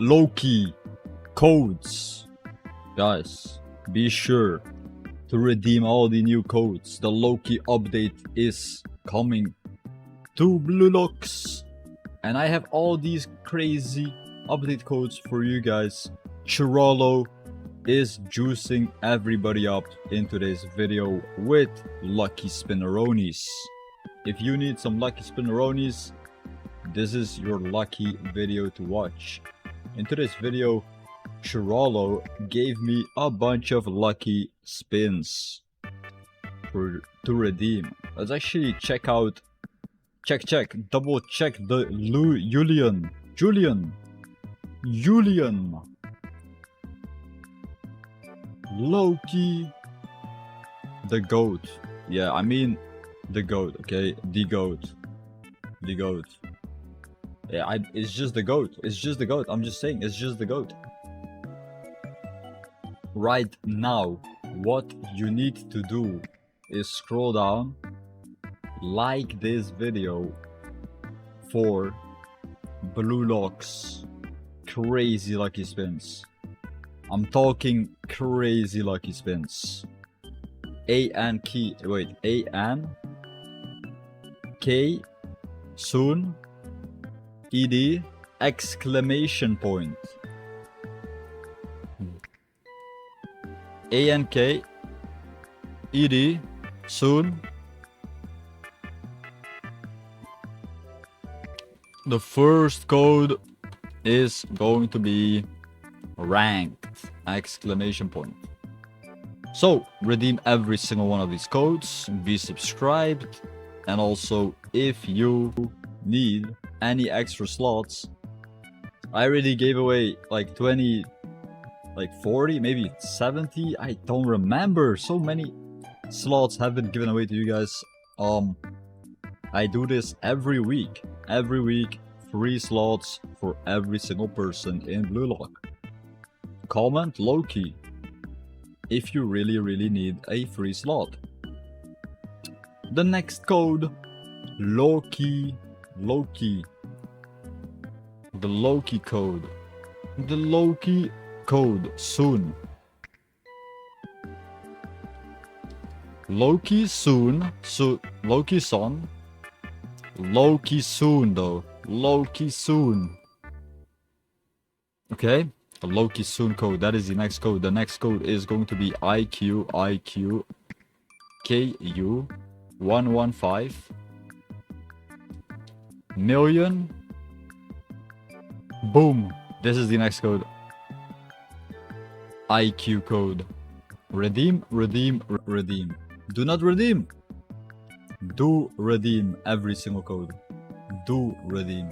Loki codes. Guys, be sure to redeem all the new codes. The Loki update is coming to Roblox, and I have all these crazy update codes for you guys. Chirolo is juicing everybody up in today's video with lucky spinneronis. If you need some lucky spinneronis, this is your lucky video to watch. In today's video, Chirolo gave me a bunch of lucky spins to redeem. Let's actually double check the Julian Loki, the goat. Yeah, I mean the goat, okay? The goat. Yeah, it's just the goat. It's just the goat. I'm just saying, it's just the goat. Right now, what you need to do is scroll down, like this video for Roblox crazy lucky spins. I'm talking crazy lucky spins. A and K soon ED exclamation point. ANK ED soon. The first code is going to be ranked exclamation point. So redeem every single one of these codes, be subscribed, and also if you need any extra slots, I already gave away like 20, like 40, maybe 70, I don't remember. So many slots have been given away to you guys. I do this every week, free slots for every single person in Roblox. Comment Loki if you really need a free slot. The next code, Loki. The Loki code soon. Loki soon though. Loki soon. Okay, the Loki soon code. That is the next code. The next code is going to be IQ KU 115 million. Boom. This is the next code. IQ code. Redeem. Do not redeem. Do redeem every single code. Do redeem.